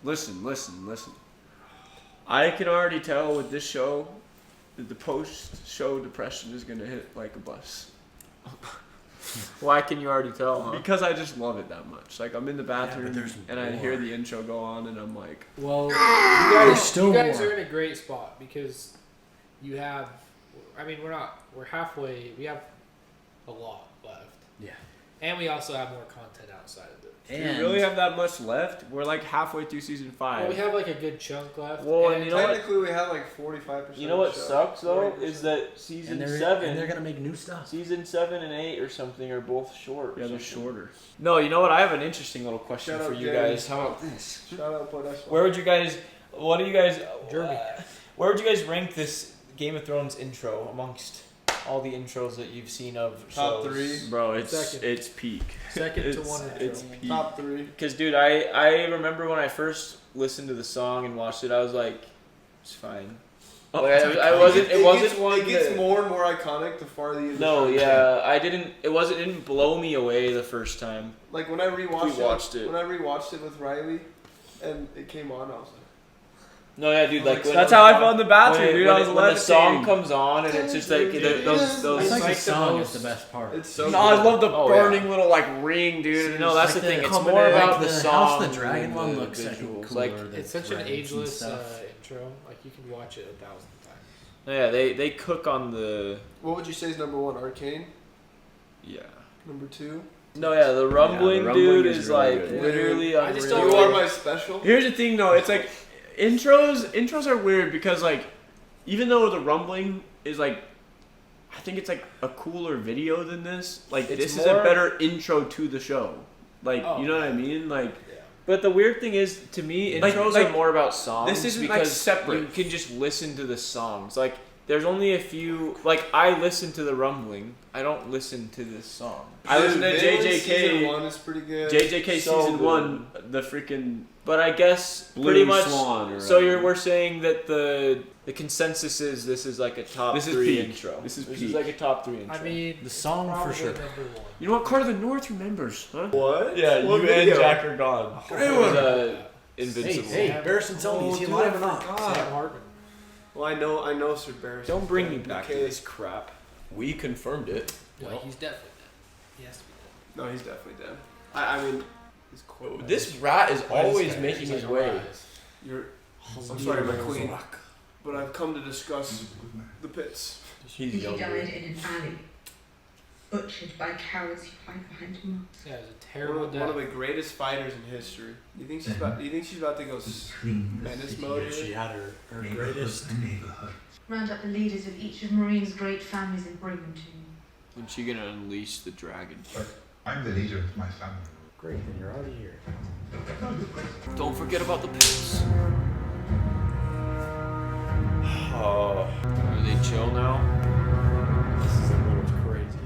listen. I can already tell with this show that the post-show depression is gonna hit like a bus. Why can you already tell, huh? Because I just love it that much. Like, I'm in the bathroom and I hear the intro go on and I'm like... Well, you guys are in a great spot because you have... I mean, we're halfway... We have a lot left. Yeah. And we also have more content outside of it. Do we really have that much left? We're like halfway through season 5. Well, we have like a good chunk left. Well, and you know technically we have like 45%. You know what sucks though 40%. Is that season 7 and they're gonna make new stuff. Season 7 and 8 or something are both short. Yeah, they're shorter. No, you know what? I have an interesting little question for you guys. How about this? Shout out Podesta. Where would you guys? What do you guys? Jeremy. Where would you guys rank this Game of Thrones intro amongst all the intros that you've seen of top shows? 3, bro. Second. It's peak. Second to one. It's peak. top 3. Because dude, I remember when I first listened to the song and watched it, I was like, it's fine. Oh, like, I wasn't. It wasn't one. It gets that, more and more iconic the farther you. No, yeah, I didn't. It didn't blow me away the first time. Like when I rewatched it. When I rewatched it with Riley, and it came on, I was like. No, yeah, dude. Like that's how I felt in the bathroom, dude. I was when the song comes on and it's just like those. I think like the song the is the best part. It's so. No, I love the burning yeah. little like ring, dude. No, that's like the thing. It's coming more in, about like the House song. of the Dragon one the looks visuals. cooler. Like It's such an ageless intro. Like you can watch it 1,000 times. Yeah, they cook on the. What would you say is number 1? Arcane. Yeah. Number 2. No, yeah, the rumbling, rumbling dude is is really like good. literally. I just unreal. don't You are my special. Here's the thing, though. It's like intros are weird because like even though the rumbling is like. I think it's like a cooler video than this. Like It's this is a more- better intro to the show. Like Oh, you know what I mean? Like But the weird thing is, to me, Like- intros like, are more about songs. this isn't, like, because separate. You can just listen to the songs. Like, there's only a few. Like, I listen to the rumbling. I don't listen to this song. I listen to Season JJK. 1 is pretty good. JJK So season good. 1, the freaking But I guess Blue pretty much. Swan or So whatever. we're saying that the consensus is this is like a top This is 3 peak. intro. This is is peak. like a top 3 intro. I mean, The song for probably sure. number 1. You know what? Carter the North remembers, huh? What? Yeah, What you video? and Jack are gone. it was Invincible. Hey, Barristan, tell me, is he alive or not? Sam Hartman. Well, I know Sir Barris. Don't bring me back to Okay. this crap. We confirmed it. Well, he's definitely dead. He has to be dead. No, he's definitely dead. I mean, he's quite. This rat is always guy? making He's his like a way. rise. I'm sorry, my queen. But I've come to discuss the pits. He's He younger. died in an alley, butchered by cowards who hide behind masks. Yeah, it was a terrible One death. of the greatest fighters in history. Do you think she's about to go menace mode She here? had her greatest. Round up the leaders of each of Meereen's great families and bring them to me. When's she gonna unleash the dragon? I'm the leader of my family. Great, then you're already here. Don't forget about the pits. Oh, are they chill now? This is a little crazy.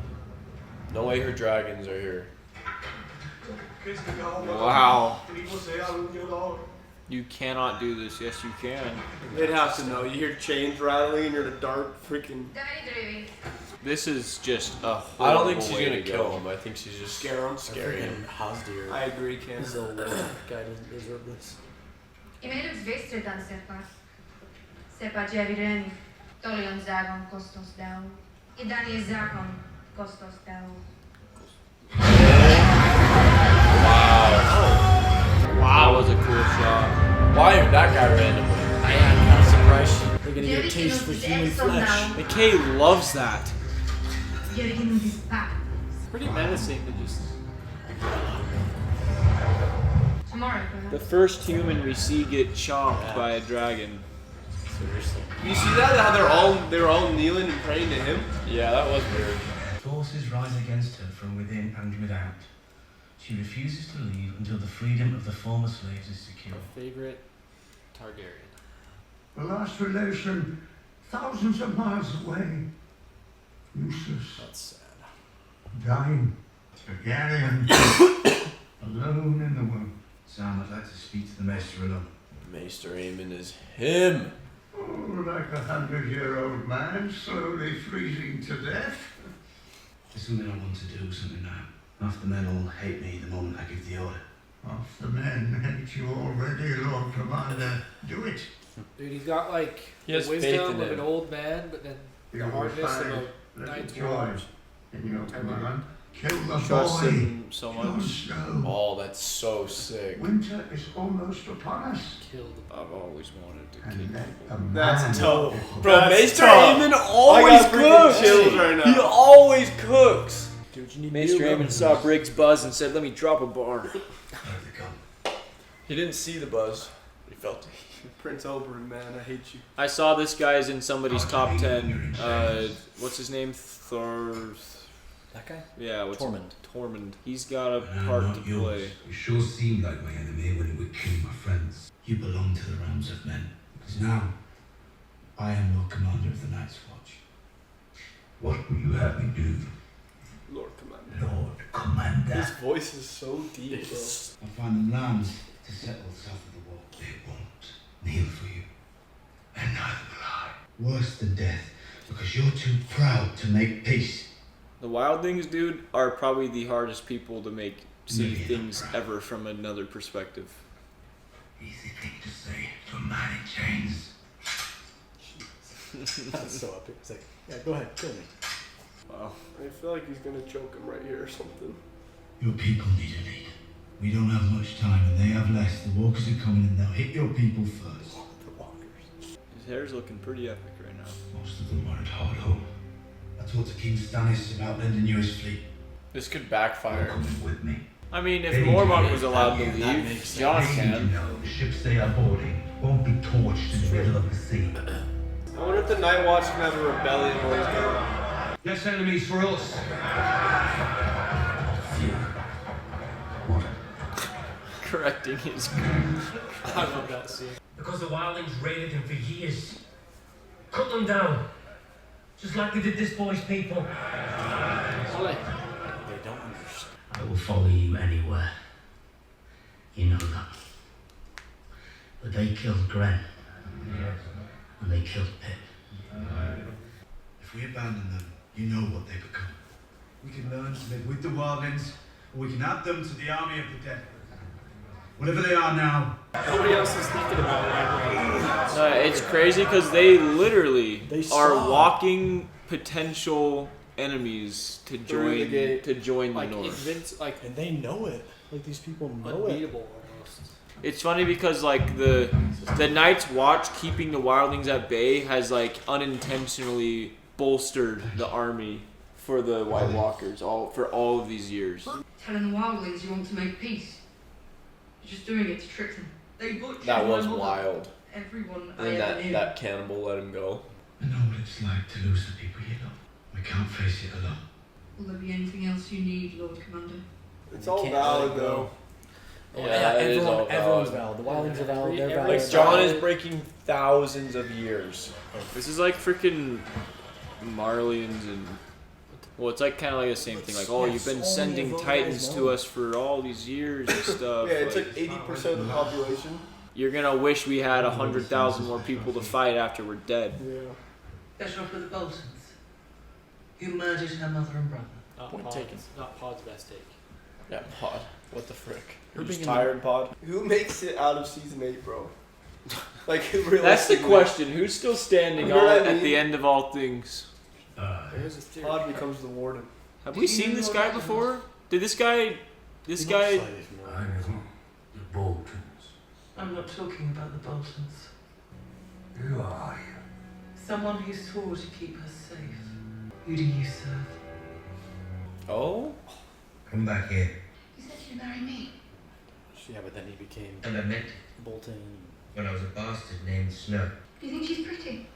No way her dragons are here. Wow. You cannot do this. Yes, you can. They'd have to know. You hear chains rattling and you're in a dark freaking This is just a I don't horrible think she's way gonna to kill go. him. I think she's just scare him. scaring him. Hasdir. I agree, Ken. He's the old guy doesn't deserve this. Imenom zvestredan sepa djevireni, tolion zagon kostos dao, I dan je zakon kostos dao. Wow, that was a cool shot. Why that guy randomly? I am kind of surprised. They're gonna get a taste for human flesh. McKay loves that. Djevireni dispa. Pretty menacing to just. Tomorrow, The first human we see get chomped by a dragon. Seriously. You see that? How they're all kneeling and praying to him? Yeah, that was weird. Forces rise against her from within and without. She refuses to leave until the freedom of the former slaves is secure. Favorite Targaryen. The last relation, thousands of miles away. Useless, That's sad. dying, Targaryen, alone in the womb. Sam, I'd like to speak to the Maester alone. Maester Aemon is him. Oh, like 100-year-old man, slowly freezing to death. There's something I want to do, something now. Half the men all hate me the moment I give the order. Half the men hate you already, Lord Commander. Do it. Dude, he's got like He the has faith wisdom in of him. an old man, but then You the will hardness of find a little knight's joy warrior. in your Tyler. command. Kill the Trust boy. him so Jon much. Snow. Oh, that's so sick. Winter is almost upon us. Killed him. I've always wanted to kill And let people. a man That's tough. Bro, That's Maester tough. Aemon I always got freaking cooks. chills right now. He always cooks. Dude, you need Maester Aemon saw Briggs buzz and said, "Let me drop a bar." He didn't see the buzz. He felt it. Prince Oberyn, man, I hate you. I saw this guy's in somebody's top 10. What's his name? That guy? Yeah, what's Tormund. Tormund. He's got a But I'm part not to yours. play. You sure seemed like my enemy when you were killing my friends. You belong to the realms of men. Because now, I am Lord Commander of the Night's Watch. What will you have me do? Lord Commander. Lord Commander. His voice is so deep, bro. I'll find them land to settle south of the wall. They won't kneel for you. And neither will I. Worse than death, because you're too proud to make peace. The wildlings, dude, are probably the hardest people to make see Maybe things not. ever from another perspective. Easy thing to say to a man in chains. That's so epic. It's like, yeah, go ahead, kill me. Wow. I feel like he's gonna choke him right here or something. Your people need a leader. We don't have much time, and they have less. The walkers are coming, and they'll hit your people first. The walkers. His hair's looking pretty epic right now. Most of them are at Hardhome. I talked to King Stannis about lending you his fleet. This could You're backfire. coming with me. I mean, if They need Mormont to was allowed to have you. That leave, makes Jon sense. They need to can. know the ships they are boarding won't be torched in the middle of the sea. I wonder if the Night Watch can have a rebellion while he's gone. Less enemies for us. Fear. What? Correcting his. I love that scene. Because the wildlings raided him for years. Cut them down. Just like they did this boy's people. Ollie. They don't understand. I will follow you anywhere. You know that. But they killed Gren. And they killed Pip. If we abandon them, you know what they become. We can learn to live with the wildlings, or we can add them to the army of the dead. Whatever they are now. Nobody else is thinking about it. It's crazy because they literally They are saw. walking potential enemies to Through the join gate. the Like North. And they know it. Like, these people know it. unbeatable almost. It's funny because like the Night's Watch keeping the wildlings at bay has like unintentionally bolstered the army for the White Walkers for all of these years. Telling the wildlings you want to make peace. You're just doing it to trick them. They butchered That was my mother. wild. Everyone I And then ever knew. that cannibal let him go. I know what it's like to lose the people you love. We can't face it alone. Will there be anything else you need, Lord Commander? It's You all can't valid let it go. though. Yeah, it is all everyone's valid. valid. The wildlings are valid. They're Every- valid. Like John is breaking thousands of years. This is like freaking Marlians and well, it's like kind of like the same thing. Like, oh, you've been so many sending of those Titans guys to know. us for all these years and stuff. Yeah, it's like, like 80% of the population. you're gonna wish we had 100,000 more people to fight after we're dead. Yeah. Better off with the Boltons. Who murdered her mother and brother. Not Point Pod's, taken. not Pod's best take. Yeah, Pod. What the frick? You're You're just being tired, Pod? Who makes it out of season 8, bro? Like, who really? That's the question. Who's still standing You know what I at mean? the end of all things? There's a theory. Pod becomes the warden. Have we seen this guy before? Did this guy? This guy? I know the Boltons. I'm not talking about the Boltons. Who are you? Someone who swore to keep us safe. Who do you serve? Oh? Come back here. You said you'd marry me. Yeah, but then he became And I met Bolton. when I was a bastard named Snow. Do you think she's pretty?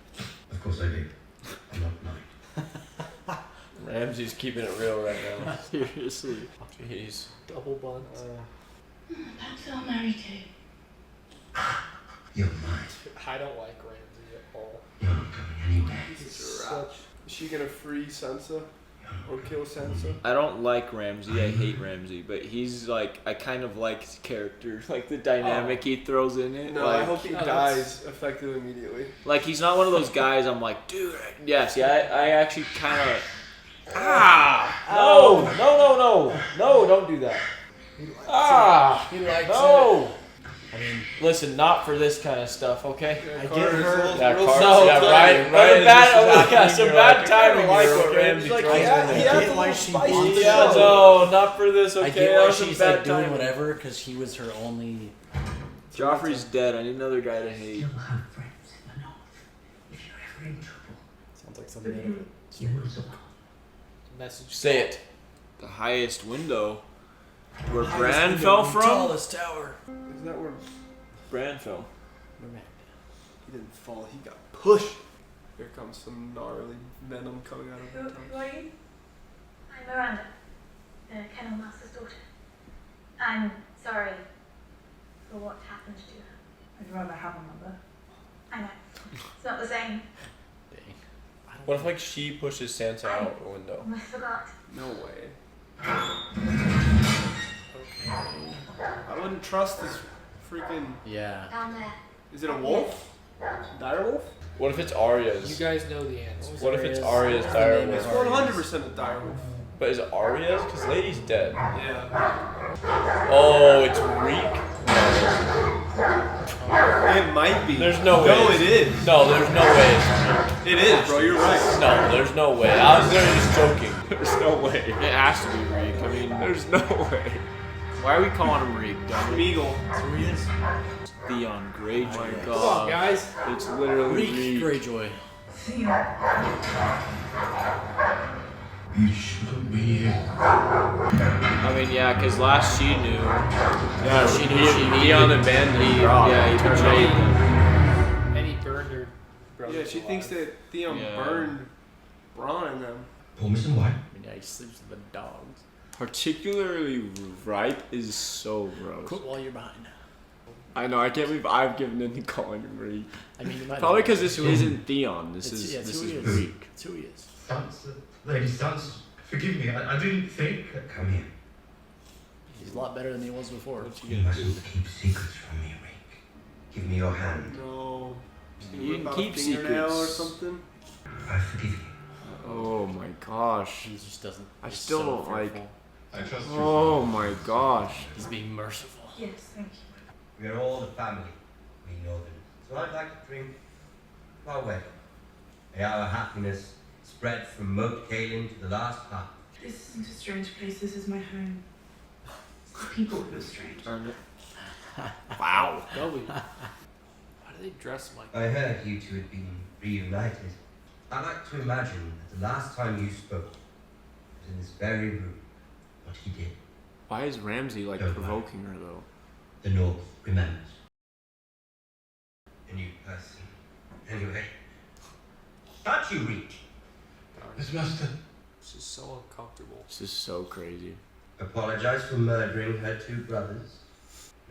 Of course I do. I'm not blind. Ramsay's keeping it real right now. Seriously. Jeez. Double buns. Perhaps I'll marry too. You're mine. I don't like Ramsay at all. You're not going anywhere. Such. Is she gonna free Sansa? Or kill Sansa? I don't like Ramsay. I hate Ramsay, but he's like I kind of like his character, like the dynamic he throws in it. No, like, I hope he Oh, dies effective immediately. like he's not one of those guys. I'm like, dude. Yes, yeah. I actually kind of. Ah! No! No! No! No! No! Don't do that. He likes it. No! I mean, Listen, not for this kind of stuff, okay? I get her. Yeah, Real Carter. No, Yeah, Ryan. Some bad timing. I like here, what okay? Ramsay He's like, throws yeah, in there. he had get the why little she spice wants in the it. Yeah, show. no, not for this, okay? I get That why was some she's bad like doing timing. whatever because he was her only. Joffrey's dead. I need another guy to hate. You'll have friends in the north. If you're ever in trouble, Sounds like something out of it. you will survive. Message. Say it. The highest window. Where Bran fell from? Tallest tower. Isn't that where Bran fell. he didn't fall? He got pushed. Here comes some gnarly venom coming out of Who, her who tongue. are you? I'm Miranda, the Kennel Master's daughter. I'm sorry for what happened to her. I'd rather have a mother. I know. It's not the same. What if like she pushes Sansa out the window? I forgot. No way. I wouldn't trust this freaking. Yeah. Down there. Is it a wolf? Dire wolf? What if it's You Arya's? guys know the answer. What if it's Arya's dire It's wolf? 100% a dire wolf. But is it Arya's? Because Lady's dead. Yeah. Oh, it's Reek? It might be. There's no way. No, it is. No, there's no way it's It is, bro. You're right. Reek. No, there's no way. I was literally just joking. There's no way. It has to be Reek. I mean, There's no way. why are we calling him Reek, dummy? Meagle. That's who he is. Theon Greyjoy. Oh my Come on, God. guys. It's literally Reek Reek. Greyjoy. You shouldn't be here. I mean, yeah, because last she knew. Yeah, She knew she needed- Theon abandoned Rob. Yeah, he betrayed them. And he burned her brother. Yeah, she thinks that Theon Yeah. burned Bronn and them. Pour me some wine. I mean, yeah, he sleeps with the dogs. Particularly ripe is so gross. Quit while you're behind. I know. I can't believe I've given in to calling him Reek. I mean, you might Probably not- because this isn't Theon. This It's, is yeah, it's this who he is is. Reek. It's who he is. Sansa, Lady Sansa, forgive me. I didn't think. Come here. He's a lot better than he was before. You mustn't keep secrets from me, Rick. Give me your hand. No. You can Rip out keep a fingernail secrets. or something. I forgive you. Oh my gosh. He just doesn't. I he's still so don't like- fearful. I trust you. Oh my gosh. He's being merciful. Yes, thank you. We are all the family, we Northerners. So I'd like to drink our wedding. May our happiness spread from Moat Cailin to the last heart. This isn't a strange place, this is my home. It's the people who are strange. Wow. Why do they dress like I heard you two had been reunited. I like to imagine that the last time you spoke was in this very room. What he did, Why is Ramsay like Don't provoking her though? the North remembers. A new person. Anyway, can't you read? Miss Master. This is so uncomfortable. This is so crazy. Apologize for murdering her two brothers.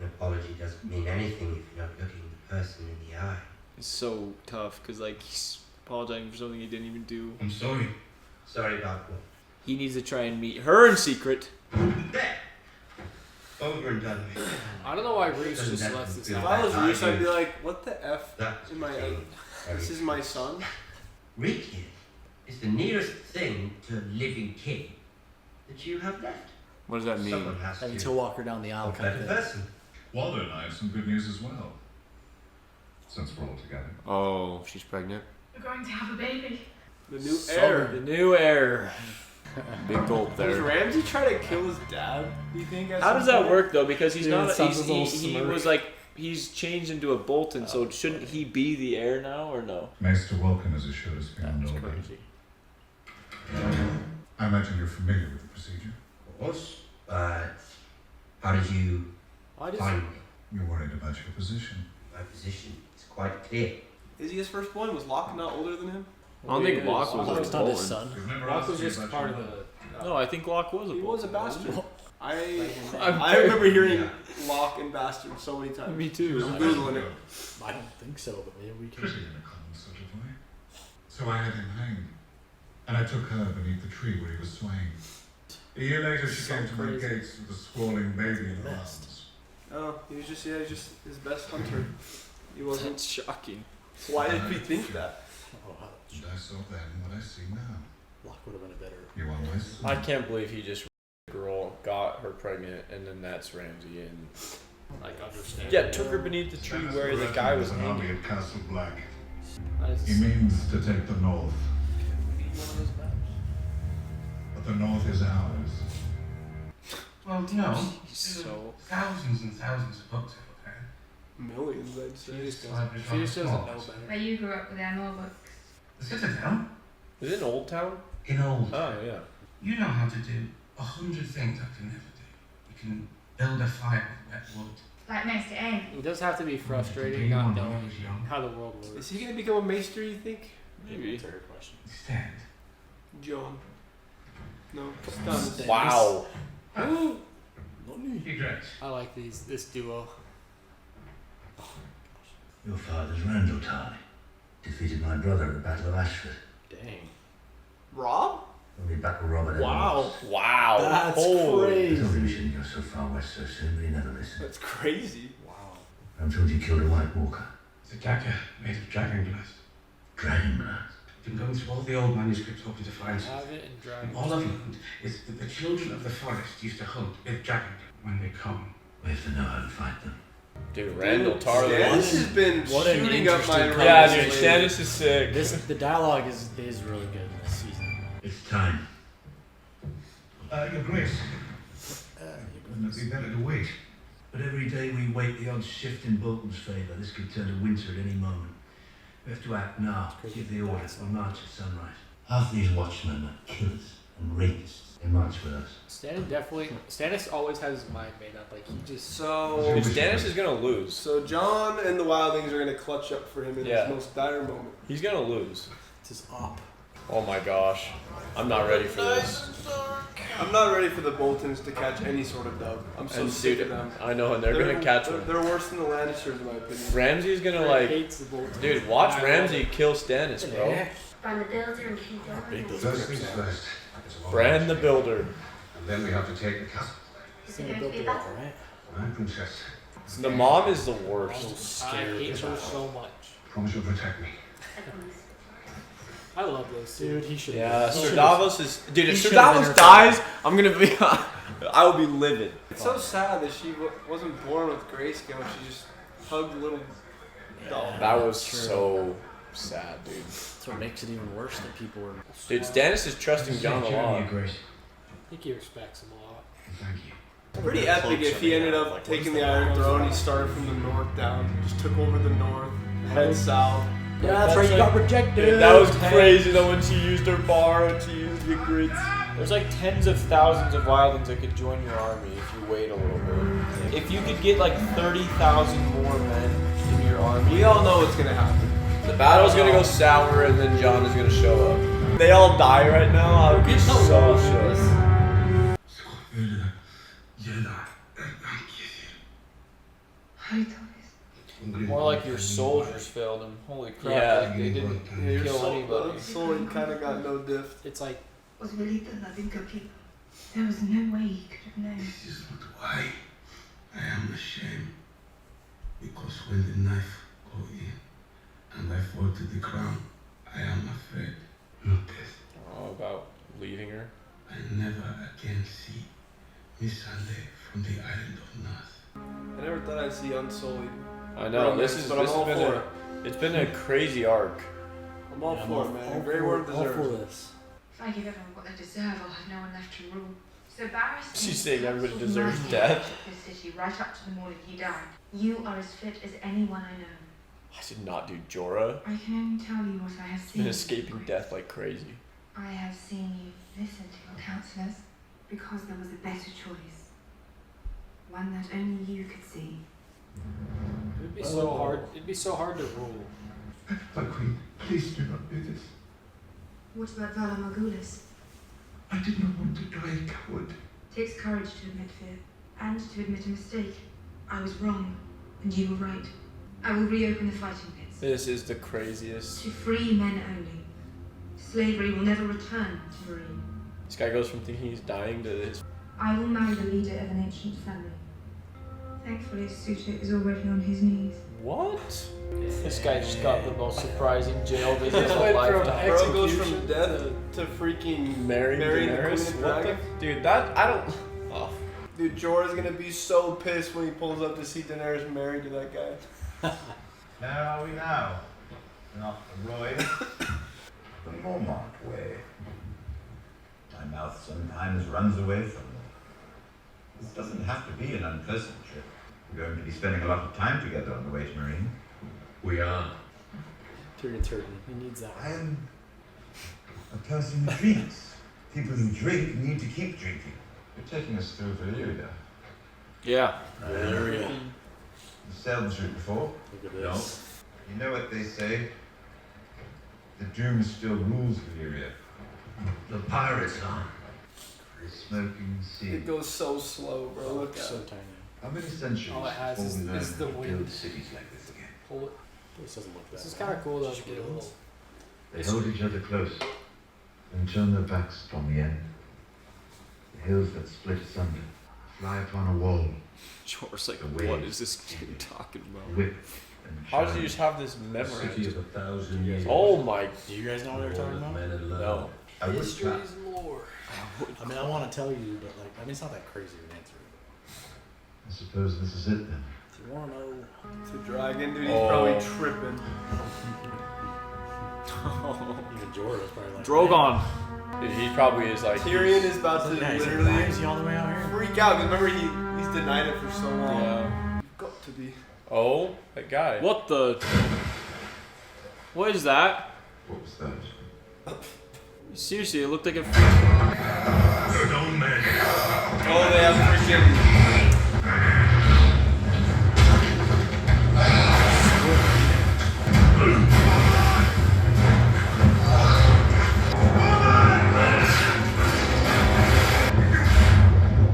An apology doesn't mean anything if you're not looking the person in the eye. It's so tough because like he's apologizing for something he didn't even do. I'm sorry. Sorry about what? He needs to try and meet her in secret. There! Over and done with. I don't know why Reese Doesn't just that lets this feel If happen. I was I Reese, I'd be do. like, what the F? That's In my thing. This is my son? Rick here is the nearest thing to a living king that you have left. What does that mean? Someone has Having to to walk her down the aisle a kind better of thing. person. Waldo and I have some good news as well. Since we're all together. Oh, she's pregnant. We're going to have a baby. The new heir. The new heir. Big gulp Does there. Ramsay try to kill his dad, do you think? at How some does that point? work though? Because he's Dude, not. Sansa's He's, little he smirk. was like he's changed into a Bolton, so shouldn't he be the heir now or no? Maester Welcome as assured us beyond That's all doubt. crazy. I imagine you're familiar with the procedure. Of course, but how did you Why does find me? You're worried about your position. My position is quite clear. Is he his firstborn? Was Locke not older than him? I don't think Locke was Locke's a not his Bolton. son. We've never Rock asked was you just about part your of mother. the. No, I think Locke was a He Bolton. was a bastard. I I'm I remember hearing Locke and bastard so many times. Me too. I'm Googling it. I don't think so, but maybe we can. Pretty in a common sort of way. So I had him hanged. And I took her beneath the tree where he was swaying. A year later she So came to my crazy. gates with a squalling baby in her Messed. arms. Oh, he was just he's just his best hunter. He wasn't. That's shocking. Why did we think that? Oh, wow. And I saw then what I see now. Locke would have been a better. You are my son. I can't believe he just girl got her pregnant, and then that's Ramsay and Like understand. yeah, took her beneath the tree where the guy was an army hanging. at Castle Black. Nice. He means to take the north, We need one of those maps. but the north is ours. Well, no. So Thousands and thousands of books over there. Millions, I'd say. She just doesn't know better. Where you grew up with their more books. The Citadel? is it in Old Town? In old. Oh yeah. You know how to do 100 things I can never do. You can build a fire with wet wood. Like Maester Aim. It does have to be frustrating not knowing how the world works. Is he gonna become a maester, you think? Maybe. Fair question. Instead, John. No, Stannis. Wow. Regrets. I like this duo. Your father's Randall Tarly defeated my brother at the Battle of Ashford. Dang. Rob? Only battle Robert Wow. Wow. That's Holy. I crazy. told him he shouldn't go so far west so soon, but he never listened. That's crazy. Wow. I'm told you killed a White Walker. It's a dagger made of dragon glass. Dragon blood. I've been going through all the old manuscripts hoping to find Have something. it and drag And all I've learned is that the children of the forest used to hunt with dragon when they come. We have to know how to fight them. Dude, Randall Tarly. Stannis has been What an shooting up my interesting Yeah, ranks dude, lately. Stannis is sick. The dialogue is really good in this season. It's time. Your Grace. Wouldn't it be better to wait? But every day we wait, the odds shift in Bolton's favour. This could turn to winter at any moment. We have to act now. Give the order. We'll march at sunrise. Half these watchmen are killers and rapists. They march with us. Stannis always has his mind made up. Like he just So, Dude, Stannis is gonna lose. so John and the Wildlings are gonna clutch up for him in Yeah. his most dire moment. He's gonna lose. It's his op. Oh my gosh. I'm not ready for this. I'm not ready for the Boltons to catch any sort of dub. I'm so And sick dude, of them. I know, and they're gonna catch one. They're worse than the Lannisters, in my opinion. Ramsay's gonna like, hates the Boltons. dude, watch Ramsay kill Stannis, bro. From the builder and keep Big those First grips things are. first. It's a long Bran march. the Builder. And then we have to take the castle. Is He's it gonna going to build be the a wall, battle? right? My princess, The mom is the I worst. hate her so much. promise you'll protect me. I promise. I love those two. Dude, he should. Yeah, he Sir should've- Davos is. Dude, if he Sir should've been Davos her dies, I'm gonna be. I will be livid. It's so sad that she wasn't born with grayscale. She just hugged little doll. That was True. so sad, dude. That's what makes it even worse that people were. Dude, Stannis is trusting Jon a Your lot. Grace. I think he respects him a lot. Thank you. Pretty epic if he ended up taking the Iron Throne. He started from the north down, just took over the north, head south. Yeah, that's right. You got rejected. Dude, that was crazy though when she used her bar, when she used the grids. There's like tens of thousands of wildlings that could join your army if you wait a little bit. If you could get like 30,000 more men in your army. We all know what's gonna happen. The battle's gonna go sour and then Jon is gonna show up. They all die right now, I would be so shook. More like your soldiers failed him. Holy crap, Yeah. like they didn't Your kill soul, anybody. Soul kind of got no diff. It's like Osvalita Ladinka people. There was no way he could have known. This is not why I am ashamed. Because when the knife go in and I fall to the ground, I am afraid. Not death. Oh, about leaving her. I never again see Miss Sunday from the island of Nath. I never thought I'd see Unsullied. I know, romance, this but I'm has all been for a, it. it's been a crazy arc. I'm all Yeah, for it, man. Grey Worm deserves. If I give everyone what they deserve, I'll have no one left to rule. So Barris She's saying everybody deserves death. this city right up to the morning he died. You are as fit as anyone I know. I did not do Jorah. I can only tell you what I have He's seen. been escaping death like crazy. I have seen you listen to your counselors. Because there was a better choice. One that only you could see. it'd be so hard. It'd be so hard to rule. My queen, please do not do this. What about Vala Morghulis? I did not want to die a coward. It takes courage to admit fear and to admit a mistake. I was wrong, and you were right. I will reopen the fighting pits. This is the craziest. To free men only. Slavery will never return to Meereen. This guy goes from thinking he's dying to this. I will marry the leader of an ancient family. Thankfully, Suitor is already on his knees. What? This guy just got the most surprising jail visit of his Went from, lifetime. bro goes from death to freaking Marrying marrying the Daenerys? Queen of What the? Dragons. Dude, that, I don't. Oh, Dude, Jorah's gonna be so pissed when he pulls up to see Daenerys married to that guy. Where are we now? Not the royal, the Mormont way. My mouth sometimes runs away from me. This doesn't have to be an unpleasant trip. We're going to be spending a lot of time together on the way to Meereen. We are. Tyrion, he needs that. I am a person who drinks. People who drink need to keep drinking. You're taking us through Valyria. Yeah. Valyria. You sailed this route before? Look at this. You know what they say? The Doom still rules Valyria. The pirates are. The smoking sea. It goes so slow, bro. Look at So it. tiny. How many centuries All it has before we learn is the to wind. build cities like this again? Pull it. This doesn't look that This is bad. kind of cool though to Just get a little. They hold each other close and turn their backs upon the end. The hills that split asunder fly upon a wall. Jorah's like, The what waves. is this kid talking about? Whip and How does he shine. just have this City memorized? of 1,000 years. Oh my. Do you guys know what they're talking about? Men and No. I would History's try. lore. I mean, I want to tell you, but like, I mean, it's not that crazy of an answer. I suppose this is it then. If you want to know, It's a dragon, dude. He's Oh. probably tripping. even Jorah's probably like, Drogon. Dude, he probably is like. Tyrion is about to "Man, literally why is he all the way out here?" freak out. 'Cause remember, he's denied it for so long. Yeah. You've got to be. Oh, that guy. What the? What is that? What was that? Seriously, it looked like a. Good old man. Oh, they have freaking.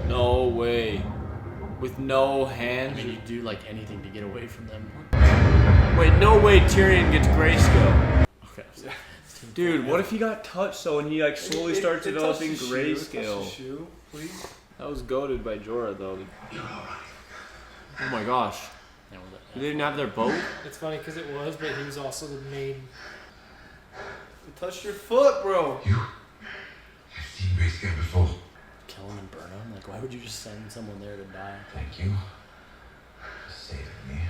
No way. With no I hands. mean, you'd do like anything to get away from them. Wait, no way Tyrion gets grayscale. Okay. Dude, what if he got touched so and he like slowly starts developing Touch the grayscale? shoe, please. That was goaded by Jorah though. Oh my gosh. Yeah, well, They didn't have their boat? It's funny because it was, but he was also the main. You touched your foot, bro. I've seen Grayscale before. kill him and burn him. Like, why would you just send someone there to die? Thank you for saving me.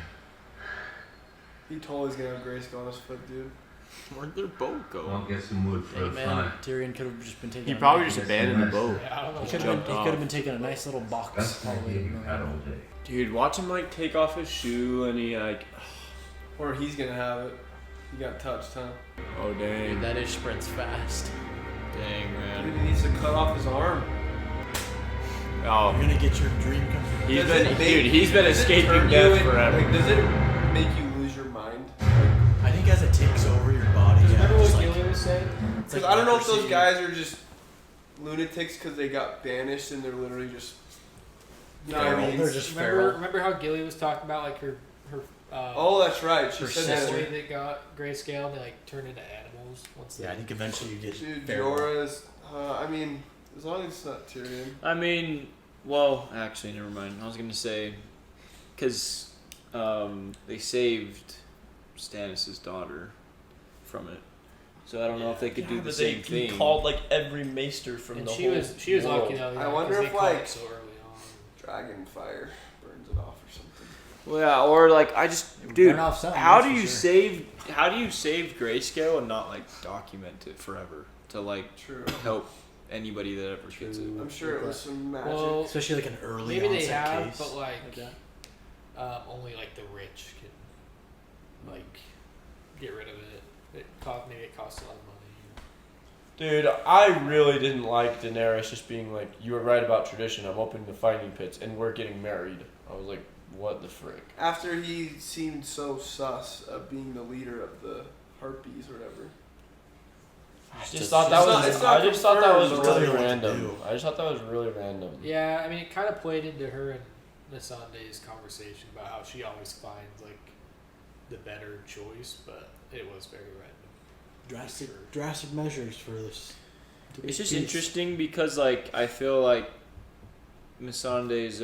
He totally is gonna have Grayskull on his foot, dude. Where'd their boat go? I'll get some wood for Hey a man, fire. Tyrion could have just been taking. He a probably nice- just abandoned the boat. Yeah, I don't know. He could Jumped have off. been taking a nice little box Best all the way idea to we've had all Meereen. day. Dude, watch him like take off his shoe and he like. Or he's gonna have it. He got touched, huh? Oh dang. Dude, that ish spreads fast. Dang, Dude, man. he needs to cut off his arm. Oh, You're gonna get your dream come true. he's Does been it make- dude. He's been does it escaping turn you death in- forever. Like, does it make you lose your mind? I think as it takes over your body, Remember it's what like, Gillian was saying? it's Because like I don't know if those leprosy. guys are just lunatics because they got banished and they're literally just. You know what I Feral. mean? They're just feral. Remember how Gillian was talking about like her Oh, that's right. She her said sister that. that got grayscale and they like turned into animals once they Yeah, I think eventually you get Dude, feral. Jorah's. I mean, as long as it's not Tyrion. I mean, well, actually, never mind. I was gonna say, because they saved Stannis' daughter from it, so I don't know if they could do the same thing. He called like every maester from and the she whole was world. lucky though. I yeah, wonder 'cause if, they caught like, it so early on. Dragon fire burns it off or something. Well, yeah, or like I just, dude, burn off something, how that's do for you sure. save? How do you save grayscale and not like document it forever to like True. help anybody that ever gets it? I'm sure it was some magic. Well, Especially like an early maybe they onset have, case. but like that. only like the rich can like get rid of it. Maybe it costs a lot of money. Dude, I really didn't like Daenerys just being like, "You were right about tradition. I'm opening the fighting pits, and we're getting married." I was like, "What the frick?" After he seemed so sus of being the leader of the Harpies or whatever. I just thought that was. it's not I just thought that was confirmed, really but- random. I just thought that was really random. Yeah, I mean, it kind of played into her and Missandei's conversation about how she always finds like the better choice, but it was very random. Drastic measures for this. to It's be just peace. interesting because like I feel like Missandei's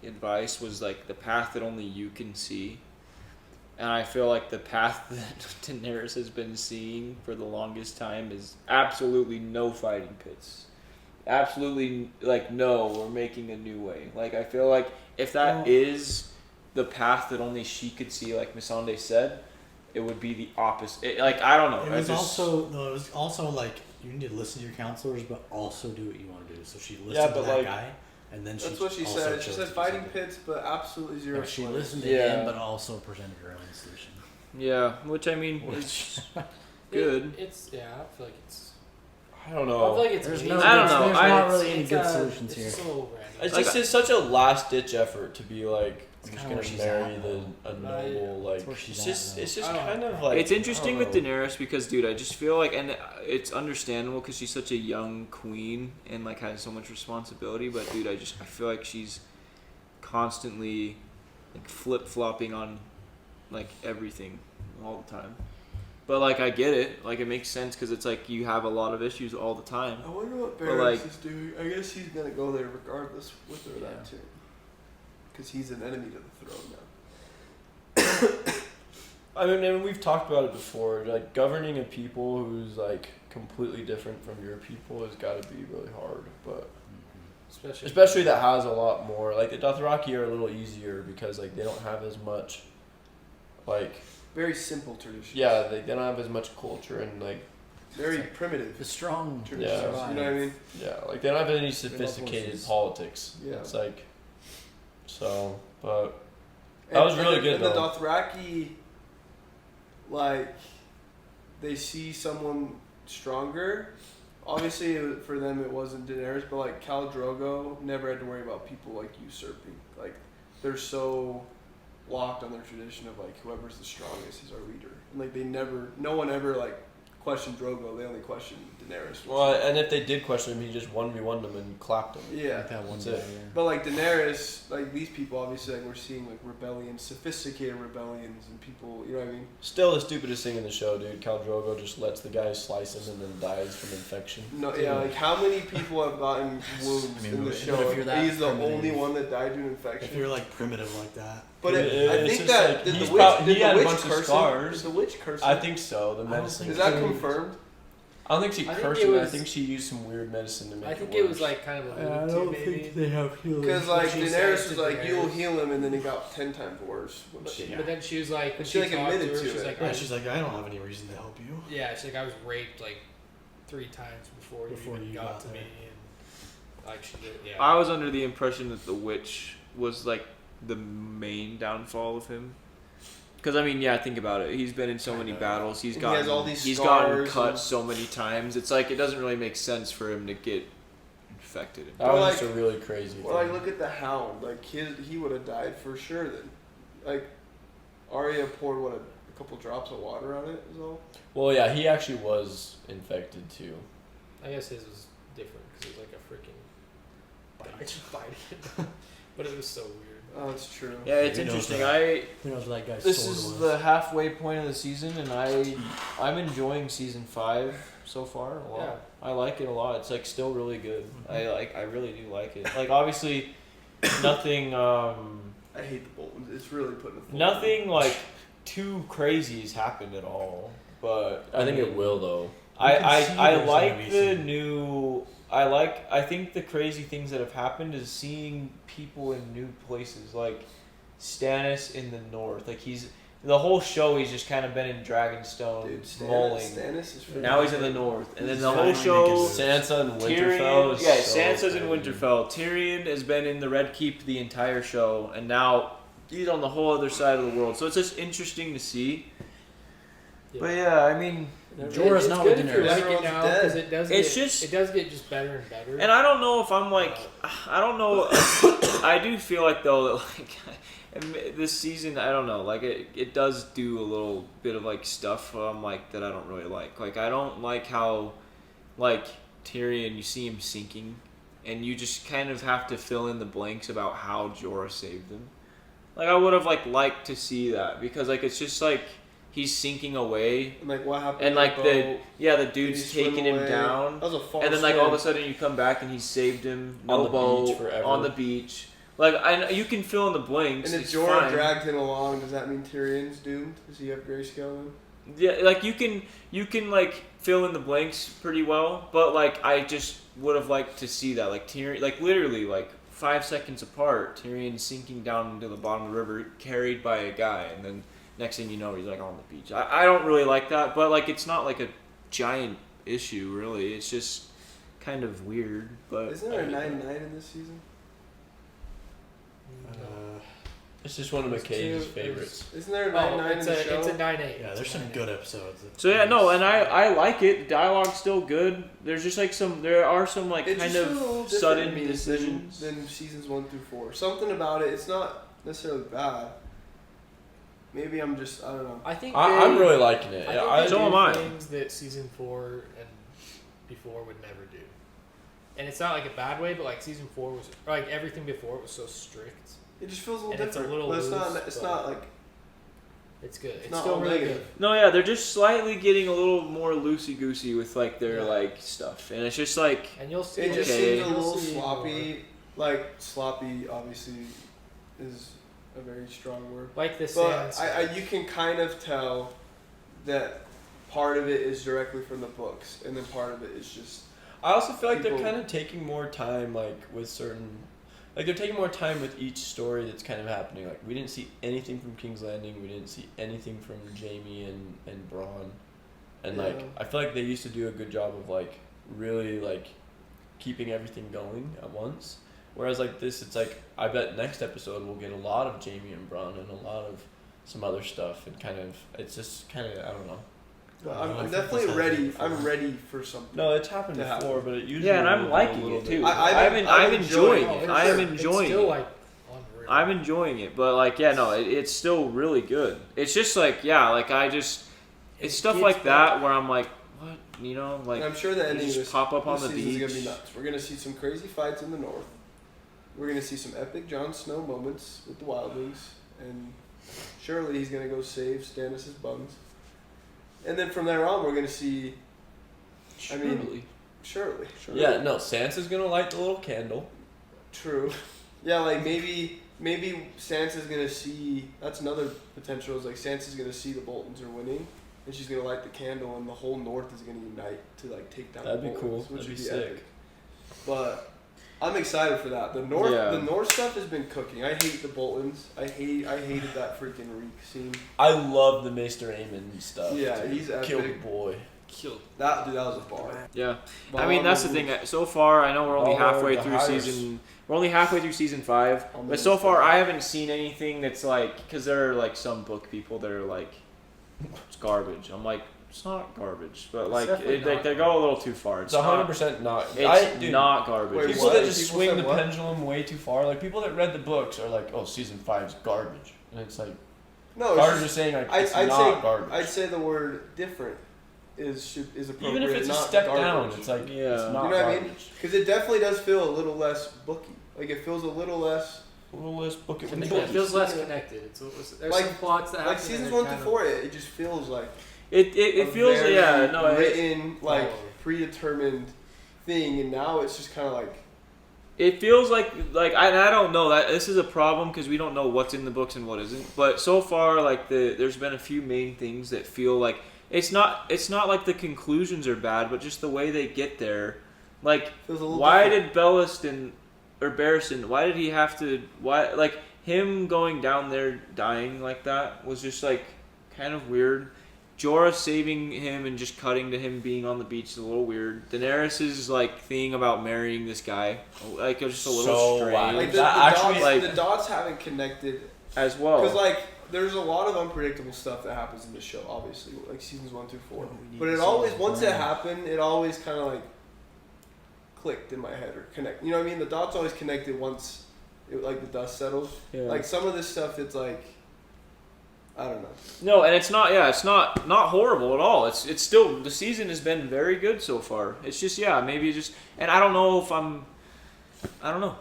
advice was like the path that only you can see, and I feel like the path that Daenerys has been seeing for the longest time is absolutely no fighting pits. absolutely like, no, we're making a new way. Like, I feel like if that is the path that only she could see, like Missandei said, it would be the opposite. Like, I don't know. It was also like, you need to listen to your counselors, but also do what you want to do. So she listened to that guy, and then that's what she said. She said fighting pits, but absolutely zero. Yeah, she listened to him, but also presented her own solution. Yeah, which I mean, is good. I feel like it's. I don't know. I feel like it's. There's not really any good solutions here. It's just it's such a last ditch effort to be like, I'm just gonna marry a noble, like, it's just kind of like. It's interesting with Daenerys because, dude, I just feel like, and it's understandable because she's such a young queen and like has so much responsibility. But dude, I feel like she's constantly like flip flopping on like everything all the time. But like, I get it. Like, it makes sense because it's like you have a lot of issues all the time. I wonder what Daenerys is doing. I guess he's gonna go there regardless, with or without too. Because he's an enemy to the throne now. I mean, and we've talked about it before. Like, governing a people who's like completely different from your people has got to be really hard. But especially that has a lot more. Like, the Dothraki are a little easier because like they don't have as much like very simple traditions. Yeah, they don't have as much culture and like very primitive. The strong traditions. Yeah. You know what I mean? Yeah, like they don't have any sophisticated politics. Yeah, it's like so, but that was really good. And the Dothraki, like, they see someone stronger. Obviously, for them it wasn't Daenerys, but like Khal Drogo never had to worry about people like usurping. Like, they're so locked on their tradition of like whoever's the strongest is our leader, and like no one ever like questioned Drogo. They only questioned Daenerys. Well, and if they did question him, he just 1v1'd them and clapped them. Yeah, like that one That's day. it. Yeah. But like Daenerys, like these people, obviously, like we're seeing like rebellions, sophisticated rebellions, and people, you know what I mean? Still the stupidest thing in the show, dude. Khal Drogo just lets the guy slice him and then dies from infection. No, yeah, like how many people have gotten wounds in the show? If you're that He's the primitive, only one that died due to infection. If you're like primitive like that. But I think just that like, did the witch, he had a witch bunch curse of scars. Did the witch curse him? I think so. The medicine. Is that confirmed? I don't think she I think cursed it him. I was- think she used some weird medicine to make I think it it worse. was like kind of a I don't think they have healing. Because like She Daenerys said was to like, "You'll Daenerys. heal him," and then it got 10 times worse. But then she was like, when she, like, talked admitted to her, to she's it. like, Yeah, she's like, I don't have any reason to help you. yeah, she's like, I was raped like 3 times before you you got got to there. me, and like she did. Yeah. I was under the impression that the witch was like the main downfall of him. Because I mean, yeah, think about it. He's been in so many battles. He's And he gotten has all these he's gotten scars cut and- so many times. It's like it doesn't really make sense for him to get infected. That was Or, just a really crazy Or like, thing. look at the Hound. Like he would have died for sure. Then, like, Arya poured a couple drops of water on it. Is all. Well, yeah, he actually was infected too. I guess his was different because it was like a freaking bite. But it was so weird. Oh, that's true. Yeah, it's Who knows interesting. that? Who knows what that guy's This sword is was. the halfway point of the season, and I'm enjoying season 5 so far a lot. Yeah. I like it a lot. It's like still really good. I really do like it. Like obviously, nothing I hate the Boltons. It's really putting a nothing like too crazy has happened at all. But I think mean, it will though. I like the new. I think the crazy things that have happened is seeing people in new places, like Stannis in the north. Like the whole show he's just kind of been in Dragonstone, Dude, mulling. Stannis is Now he's in the north, and then the whole finally show. making Sansa and Tyrion, Winterfell. Is yeah, so Sansa's in crazy. Winterfell. Tyrion has been in the Red Keep the entire show, and now he's on the whole other side of the world. So it's just interesting to see. Yeah. But yeah, I mean, Jorah's it's not good with if you Daenerys. like it Everyone's now dead. because it does. It's it does get just better and better. and I don't know if I'm like, I don't know. I do feel like though that like this season, I don't know, like it does do a little bit of like stuff like that I don't really like. Like I don't like how like Tyrion, you see him sinking, and you just kind of have to fill in the blanks about how Jorah saved him. Like I would have liked to see that because like it's just like he's sinking away. And like what happened? And like the the dude's swim taking him away? down, That was a false and then like swim. all of a sudden you come back and he saved him. On No the boat beach forever. on the beach. Like you can fill in the blanks. And if it's Jorah fine. dragged him along, does that mean Tyrion's doomed? Does he have grayscale then? Yeah, like you can like fill in the blanks pretty well, but like I just would have liked to see that, like Tyrion, like literally like 5 seconds apart, Tyrion sinking down into the bottom of the river, carried by a guy, and then next thing you know, he's like on the beach. I don't really like that, but like it's not like a giant issue really. It's just kind of weird. But isn't there a 9-9 in this season? It's just one of McKay's favorites. Isn't there a 9-9 in the show? It's a 9-8. Yeah, there's some good episodes. So yeah, no, and I like it. The dialogue's still good. There's just like there are some like It kind just of feels a little sudden different to me decisions. than seasons 1 through 4. Something about it. It's not necessarily bad. Maybe I'm just, I don't know. I think I'm really liking it. I think so am I. Things that season 4 and before would never do, and it's not like a bad way, but like season 4 was, or like everything before it was so strict. It just feels a little And different. it's a little but loose, it's but not like. It's good. It's not still all really negative. good. No, yeah, they're just slightly getting a little more loosey goosey with like their like stuff, and it's just like. And you'll see. It just okay. seems a little You'll see sloppy. Like sloppy, obviously, is a very strong word. Like the But Sansa. you can kind of tell that part of it is directly from the books, and then part of it is just. I also feel like they're people- kind of taking more time, like with certain, like they're taking more time with each story that's kind of happening. Like we didn't see anything from King's Landing, we didn't see anything from Jaime and Bronn, and like Yeah. I feel like they used to do a good job of like really like keeping everything going at once. Whereas like this, it's like I bet next episode we'll get a lot of Jaime and Bronn and a lot of some other stuff, and kind of it's just kind of I don't know. But I I'm think definitely that's ready. happened I'm ready for something. No, it's happened To before, happen. but it usually Yeah, and I'm will go liking a little it bit. too. I'm I'm enjoying enjoying it. it. I am It's enjoying It's still it. like unreal. I'm enjoying it, but like yeah, no, it's still really good. It's just like yeah, like it's stuff gets like better. that where I'm like, what, you know, like And I'm sure the ending just of this pop up on this the season's beach. gonna be nuts. We're gonna see some crazy fights in the north. We're gonna see some epic Jon Snow moments with the wildlings, and surely he's gonna go save Stannis' buns. And then from there on, we're gonna see. I mean, surely. Yeah, no, Sansa's gonna light the little candle. True. Yeah, like maybe Sansa's gonna see. That's another potential. Is like Sansa's gonna see the Boltons are winning, and she's gonna light the candle, and the whole North is gonna unite to like take down. That'd the be Boltons, cool. Which That'd would be be sick. epic. But I'm excited for that. The North stuff has been cooking. I hate the Boltons. I hated that freaking Reek scene. I love the Maester Aemon stuff. Yeah, dude. he's epic. Killed boy. That dude, that was a bar. Yeah, I mean that's the thing. So far, I know we're only halfway through highest. season. We're only halfway through season 5, but so far I haven't seen anything that's like because there are like some book people that are like it's garbage. I'm like it's not garbage, but like they go a little too far. It's 100% not. It's not garbage. Wait, People what? that just People swing said the what? pendulum way too far, like people that read the books are like, oh, season 5's garbage, and it's like No, Carter's it's just saying like I'd it's say not garbage. I'd say the word different is appropriate. Even if it's a not step garbage. down, it's like Yeah. it's You not You know what I garbage. mean? Because it definitely does feel a little less booky. Like it feels a little less. A little less book it. It feels less connected. There's Like- some plots that happen. Like seasons that are 1 through kind 4, it just feels like It a feels very written like Oh. predetermined thing, and now it's just kind of like It feels like I don't know that this is a problem because we don't know what's in the books and what isn't. But so far, like there's been a few main things that feel like it's not like the conclusions are bad, but just the way they get there. Like feels a little. why different. did Barristan? Why did he have to? Why like him going down there dying like that was just like kind of weird. Jorah saving him and just cutting to him being on the beach is a little weird. Daenerys' like thing about marrying this guy, like it was just a little So strange. wild. Like the dots haven't connected as well. because like there's a lot of unpredictable stuff that happens in the show, obviously, like seasons 1 through 4. But it always, once it happened, it always kind of like clicked in my head or connect. You know what I mean? The dots always connected once, like the dust settled. Yeah. Like some of this stuff, it's like I don't know. No, and it's not. Yeah, it's not horrible at all. It's still the season has been very good so far. It's just maybe just and I don't know if I don't know.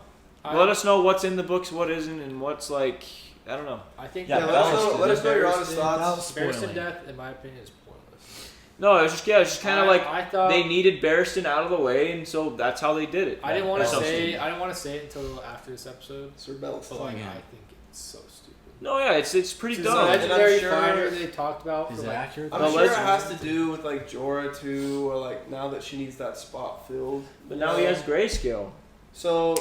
Let us know what's in the books, what isn't, and what's like. I don't know. I think let us know your honest thoughts. Barristan death, in my opinion, is pointless. No, it's just kind of like I thought they needed Barristan out of the way, and so that's how they did it. I didn't want to say it until after this episode. Sir Bellis. But like, I think it's so stupid. No, yeah, it's pretty So dumb. Legendary sure- fighter they talked about. Is For it like, accurate? I'm sure it has to do with like Jorah too, or like now that she needs that spot filled. But now he has grayscale. So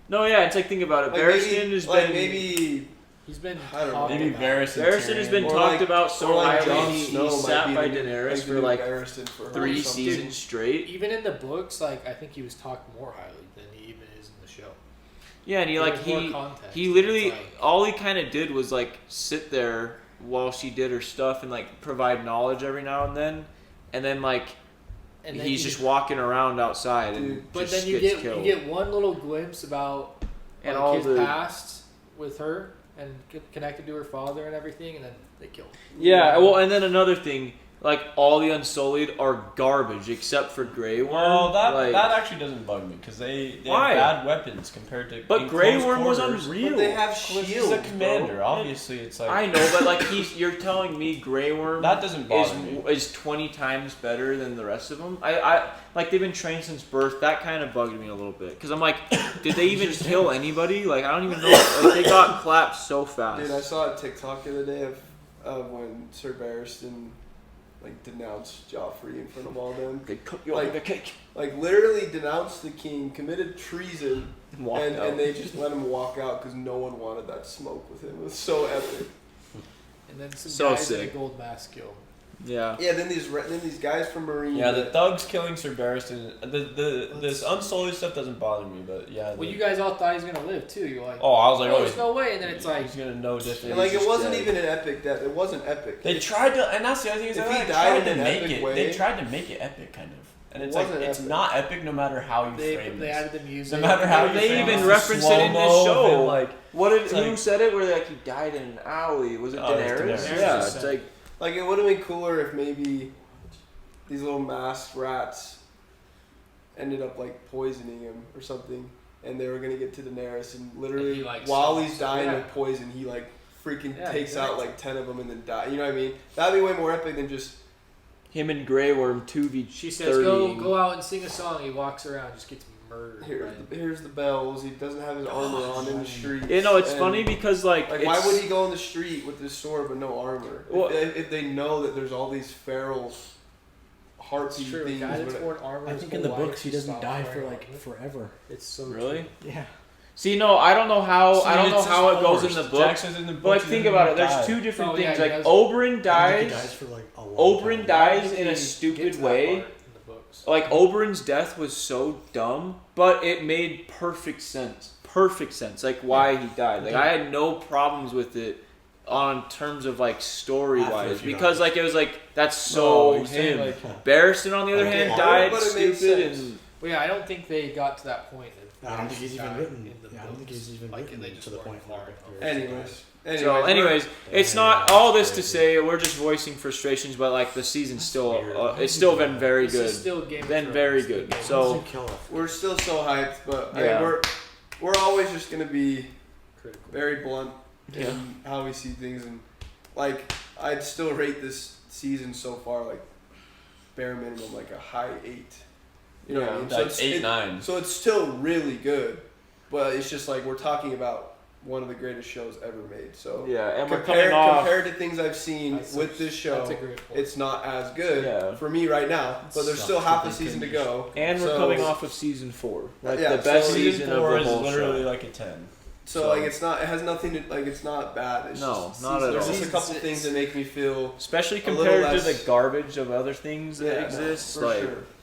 No, yeah, it's like think about it. like Barristan has like been maybe he's been I don't know. talked Maybe about. Varys and Barristan has been Or talked like- about or so like highly. Jon He Snow might sat be by the- Daenerys like the for new like Barristan for her or 3 something. seasons straight. Even in the books, like I think he was talked more highly than he even is in the show. Yeah, and he There like was more context. he literally It's like- all he kind of did was like sit there while she did her stuff and like provide knowledge every now and then like and then he's you- just walking around outside and Dude, But just then you gets get killed. you get one little glimpse about And like, all his the- past with her and connected to her father and everything, and then they kill him. Yeah, well, and then another thing, like all the Unsullied are garbage except for Grey Worm. Well, that like, that actually doesn't bug me because they Why? have bad weapons compared to. But in Grey close Worm was quarters. unreal. But they have Well, shields. he's a commander. bro. Obviously, it's like I know, but like you're telling me Grey Worm that doesn't bother me. is 20 times better than the rest of them. I like they've been trained since birth. That kind of bugged me a little bit because I'm like, did they even kill anybody? Like I don't even know. Like they got clapped so fast. Dude, I saw a TikTok the other day of when Sir Barristan like denounced Joffrey in front of all them. They cook you like like a cake. Like literally denounced the king, committed treason, Walked out. and they just let him walk out because no one wanted that smoke with him. It was so epic. And then some So guys in sick. a gold mask kill. Yeah. Yeah, then these guys from Meereen. Yeah, the that- thugs killing Sir Barristan. This Unsullied stuff doesn't bother me, but yeah. Well, you guys all thought he was gonna live too. You're like, Oh, I was like, oh, there's no way. And then it's like, he's gonna know different. and like He's it just wasn't dead. even an epic death. It wasn't epic. They tried to, and that's the other thing is If they he like, died tried in to an make epic it. way- They tried to make it epic, kind of, and It it's like wasn't it's epic. not epic no matter how you they frame they this. added the music. No matter how you They frame even this, reference it in this slow-mo show. and, like What did it's who like- said it? Where like he died in an alley? Was it Oh, it's Daenerys? Daenerys. Yeah, Just it's said- like Like it would have been cooler if maybe these little masked rats ended up like poisoning him or something, and they were gonna get to Daenerys, and literally And he, like, while stops. he's dying Yeah. of poison, he like freaking Yeah, takes out exactly. like 10 of them and then die. You know what I mean? That'd be way more epic than just him and Grey Worm 2v30. She says, go out and sing a song. He walks around, just gets murdered. here's the bells. He doesn't have his armor on in the street. You know, it's funny because like why it's- would he go in the street with his sword but no armor? Well- if they know that there's all these feral heartbeat True, things. guy that's but- worn armor. I his think in whole the life books he just doesn't stopped die for wearing like armor. forever. It's so Really? true. Yeah. See, no, I don't know how. See, I don't know it's how it just goes in forced. the Jack book. says in the But book like, he think doesn't about it. die. There's two different Oh, yeah, things. he Like does. Oberyn I think dies. he dies for like a long Oberyn time. dies in He a gets stupid that way. part in the books. Like Oberyn's death was so dumb, but it made perfect sense. Perfect sense. Like why he died. Like I had no problems with it on terms of like story After a wise few because hours. like it was like that's No, so he's saying, him. like, Barristan on the other Okay, hand but died it made stupid sense. and Well, yeah, I don't think they got to that point. I don't think he's even died written. in the Yeah, I don't think books. he's even Like, written they to just the weren't point far where. Anyways, so anyways, it's not all this to say we're just voicing frustrations, but like the season's still it's still been very This good. is still Game of Been Thrones. very It's good. Game of So we're still so hyped, but I Yeah. mean, we're always just gonna be Critical. very blunt Yeah. in how we see things, and like I'd still rate this season so far like bare minimum like a high 8. You know what I mean? like it's 8, 9. So it's still really good, but it's just like we're talking about one of the greatest shows ever made. So Yeah, and we're compared, coming off. compared to things I've seen That's with this show, That's a great point. it's not as good Yeah. for me right now. But there's still half a season to go. And we're So- coming off of season 4, like Yeah, the best so season of 4 the is whole literally show. like a 10. So like it's not. It has nothing to like. It's not bad. It's No, just, not at there's all. just a couple things that make me feel Especially a little compared to less- the garbage of other things that yeah, exist. for Like sure.